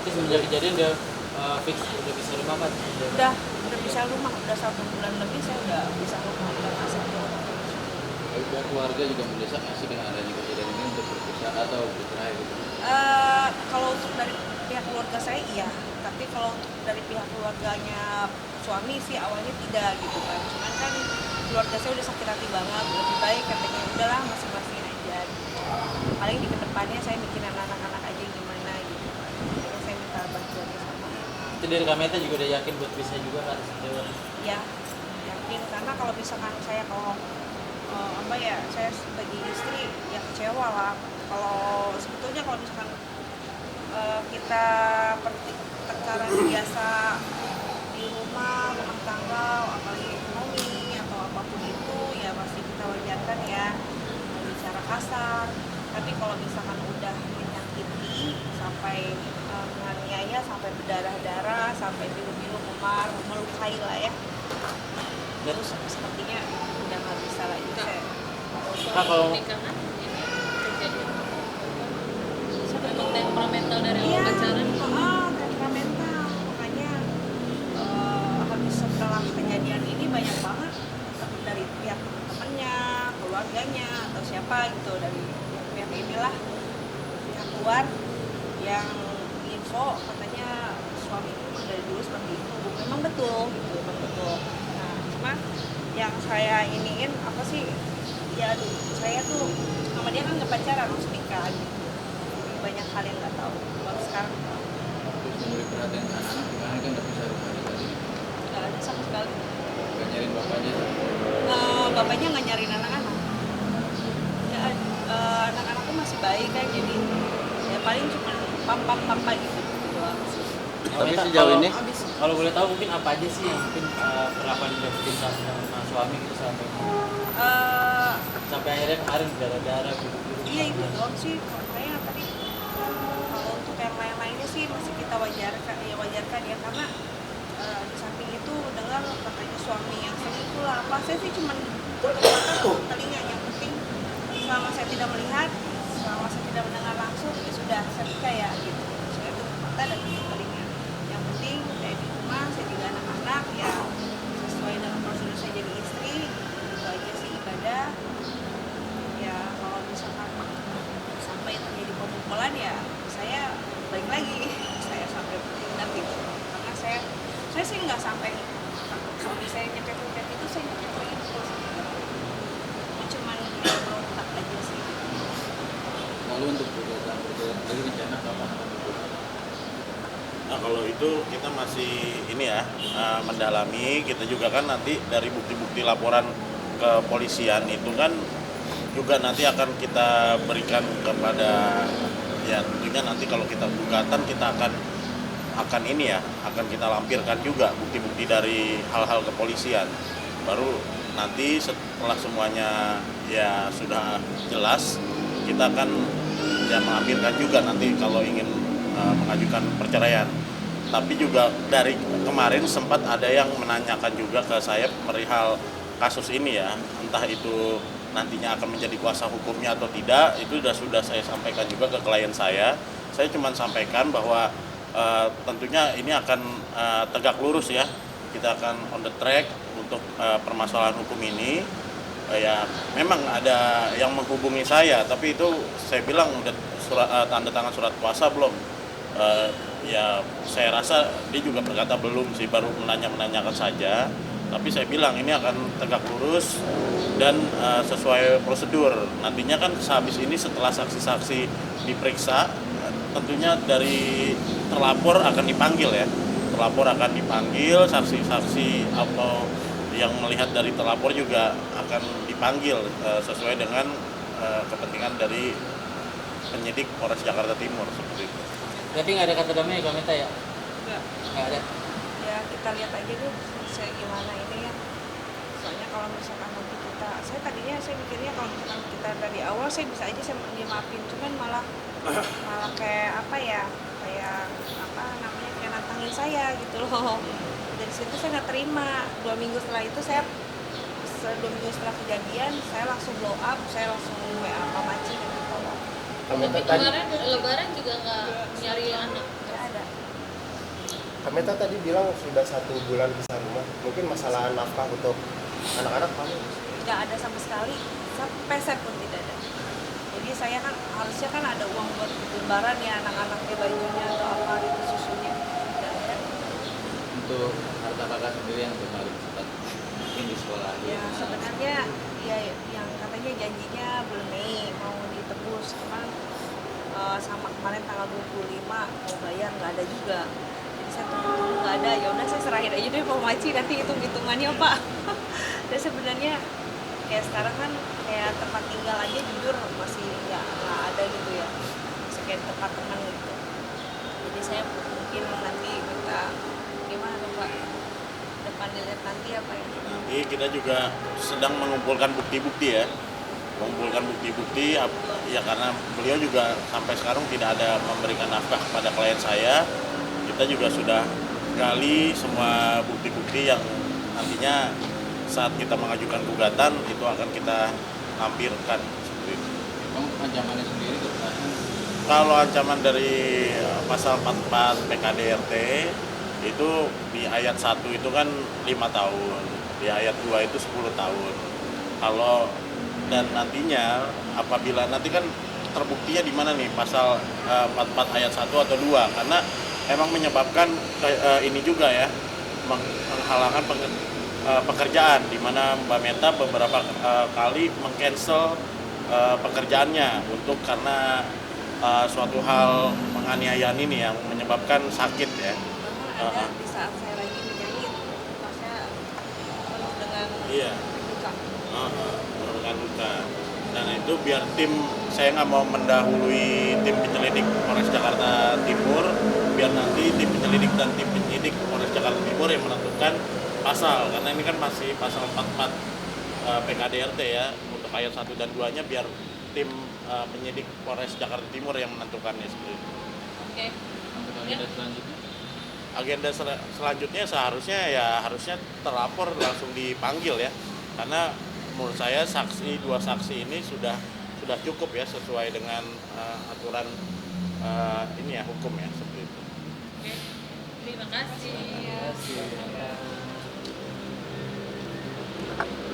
Terus semenjak kejadian udah fix udah bisa rumah kan? Udah bisa rumah, udah 1 bulan lebih saya udah bisa rumah, udah masuk ke rumah. Tapi pihak keluarga juga mendesak nggak sih dengan adanya kejadian ini untuk berpisah atau bercerai gitu? Kalau untuk dari pihak keluarga saya iya, tapi kalau untuk dari pihak keluarganya suami sih awalnya tidak gitu kan. Cuman kan keluarga saya udah sakit hati banget, lebih baik katanya udahlah masing-masing aja gitu. Paling di kedepannya saya mikirin anak-anak aja gimana gitu kan. Jadi saya minta bantuannya sama Itu dari Kameta juga udah yakin buat bisa juga kan sejauh ini. ya, yakin karena kalau misalkan saya saya sebagai istri ya kecewa lah. Kalau sebetulnya kalau misalkan kita pertengkaran biasa di rumah tangga, apalagi ekonomi atau apapun itu ya pasti kita wajarkan ya bicara kasar. Tapi kalau misalkan udah menyakiti sampai menganiaya, sampai berdarah-darah, sampai biru-biru, memar, melukai lah ya, terus sepertinya udah nggak bisa lagi saya. Kak, kalau Pernikahan ini kejadian memang temperamental dari awal pacaran. Temperamental, makanya habis setelah kejadian ini banyak banget dari pihak teman-temannya, keluarganya atau siapa gitu dari pihak inilah pihak luar yang info katanya suami itu memang dari dulu seperti itu. Memang betul gitu, memang betul. Nah, cuma yang saya iniin apa sih, ya saya tuh sama dia kan nggak pacaran, langsung nikah gitu. Jadi banyak hal yang nggak tahu, baru sekarang tahu. Terus menurut perhatian anak-anak gimana kan nggak bisa rumah di tadi? Nggak ada sama sekali. Nggak nyariin bapaknya sih? Bapaknya nggak nyariin anak-anak ya. Anak-anak tuh masih bayi kan, jadi ya paling cuma papa gitu doang sih. Tapi Kameta, sejauh kalau- ini kalau boleh tahu mungkin apa aja sih yang mungkin perlakuan yang didapetin sama suami gitu sampai akhirnya kemarin darah-darah gitu. Iya itu doang sih. Makanya tadi kalau untuk yang lain-lainnya sih masih kita wajarkan ya karena di samping itu dengar katanya suami yang selingkuh lah apa, saya sih cuma tutup telinga. Yang penting selama saya tidak melihat, selama saya tidak mendengar langsung ya sudah saya percaya gitu. Saya tutup mata dan tutup telinga. Yang penting saya di rumah, saya juga anak-anak ya sesuai dengan prosedur saya jadi istri, itu aja sih ibadah. Ya kalau misalkan sampai terjadi pemukulan ya saya balik lagi, saya sampai bertindak gitu karena saya sih nggak sampai suami saya nyepet-nyepet itu, saya nyepet itu cuma berontak aja sih. lalu untuk gugatan dari rencana kapan akan dibuat? Nah kalau itu kita masih ini ya mendalami. Kita juga kan nanti dari bukti-bukti laporan ke polisian itu kan juga nanti akan kita berikan kepada ya tentunya nanti kalau kita gugatan kita akan ini ya akan kita lampirkan juga bukti-bukti dari hal-hal kepolisian. Baru nanti setelah semuanya ya sudah jelas kita akan ya melampirkan juga nanti kalau ingin mengajukan perceraian. Tapi juga dari kemarin sempat ada yang menanyakan juga ke saya perihal kasus ini ya, entah itu nantinya akan menjadi kuasa hukumnya atau tidak, itu sudah saya sampaikan juga ke klien saya. Saya cuma sampaikan bahwa tentunya ini akan tegak lurus ya, kita akan on the track untuk permasalahan hukum ini. Ya memang ada yang menghubungi saya, tapi itu saya bilang udah tanda tangan surat kuasa belum? Ya saya rasa dia juga berkata belum sih, baru menanyakan saja. Tapi saya bilang ini akan tegak lurus dan sesuai prosedur. Nantinya kan sehabis ini setelah saksi-saksi diperiksa, tentunya dari terlapor akan dipanggil ya. Terlapor akan dipanggil, saksi-saksi atau yang melihat dari terlapor juga akan dipanggil sesuai dengan kepentingan dari penyidik Polres Jakarta Timur seperti itu. Berarti nggak ada kata damai ya Kameta ya? Nggak ada. Ya kita lihat aja deh saya gimana ini ya. Soalnya kalau misalkan nanti saya tadinya saya mikirnya kalau misalkan kita dari awal saya bisa aja saya dimaafin, cuman malah kayak apa ya, kayak apa namanya, kayak nantangin saya gitu loh. Dari situ saya nggak terima. 2 minggu setelah itu 2 minggu setelah kejadian saya langsung blow up, saya langsung WA Pak Maci dan ditolong. Tapi kemarin lebaran juga nggak nyari anak. Nggak ada. Kak Meta tadi bilang sudah 1 bulan pisah rumah. Mungkin masalah nafkah untuk anak-anak kamu? Nggak ada sama sekali, sepeser pun tidak ada. Jadi saya kan harusnya kan ada uang buat lebaran ya, anak-anaknya bajunya atau apa gitu, susunya. Nggak ada. Untuk harta kakak sendiri yang paling cepat mungkin di sekolah. Ya sebenarnya ya yang katanya janjinya bulan Mei mau ditebus, cuman sama kemarin tanggal 25 mau bayar nggak ada juga. Jadi saya tunggu nggak ada, ya udah saya serahin aja deh Pak Maci, nanti hitung-hitungannya Pak. Dan sebenarnya kayak sekarang kan kayak tempat tinggal aja jujur masih nggak ada gitu ya, masih kayak tempat teman gitu. Jadi saya mungkin nanti minta gimana tuh Pak, depan dilihat nanti apa ya. Nanti kita juga sedang mengumpulkan bukti-bukti ya, mengumpulkan bukti-bukti ya, karena beliau juga sampai sekarang tidak ada memberikan nafkah kepada klien saya. Kita juga sudah gali semua bukti-bukti yang nantinya saat kita mengajukan gugatan itu akan kita lampirkan seperti itu. Emang ancamannya sendiri kekerasan? Kalau ancaman dari pasal 44 PKDRT itu di ayat 1 itu kan 5 tahun, di ayat 2 itu 10 tahun. Kalau dan nantinya apabila nanti kan terbuktinya di mana nih pasal 44 ayat 1 atau 2, karena emang menyebabkan ini juga ya, menghalangkan pekerjaan, di mana Mbak Meta beberapa kali meng-cancel pekerjaannya untuk karena suatu hal penganiayaan ini yang menyebabkan sakit ya. Bahkan ada di saat saya lagi menjahit, tasnya penuh dengan Iya. luka. Merupakan luka. Dan itu biar tim, saya nggak mau mendahului tim penyelidik Polres Jakarta Timur, biar nanti tim penyelidik dan tim penyidik Polres Jakarta Timur yang menentukan pasal, karena ini kan masih pasal 44 PKDRT ya, untuk ayat 1 dan 2-nya biar tim penyidik Polres Jakarta Timur yang menentukannya seperti itu. Oke. Untuk agenda selanjutnya? Agenda selanjutnya harusnya terlapor langsung dipanggil ya, karena menurut saya dua saksi ini sudah cukup ya, sesuai dengan aturan ini ya, hukum ya, seperti itu. Oke. Terima kasih. Terima kasih.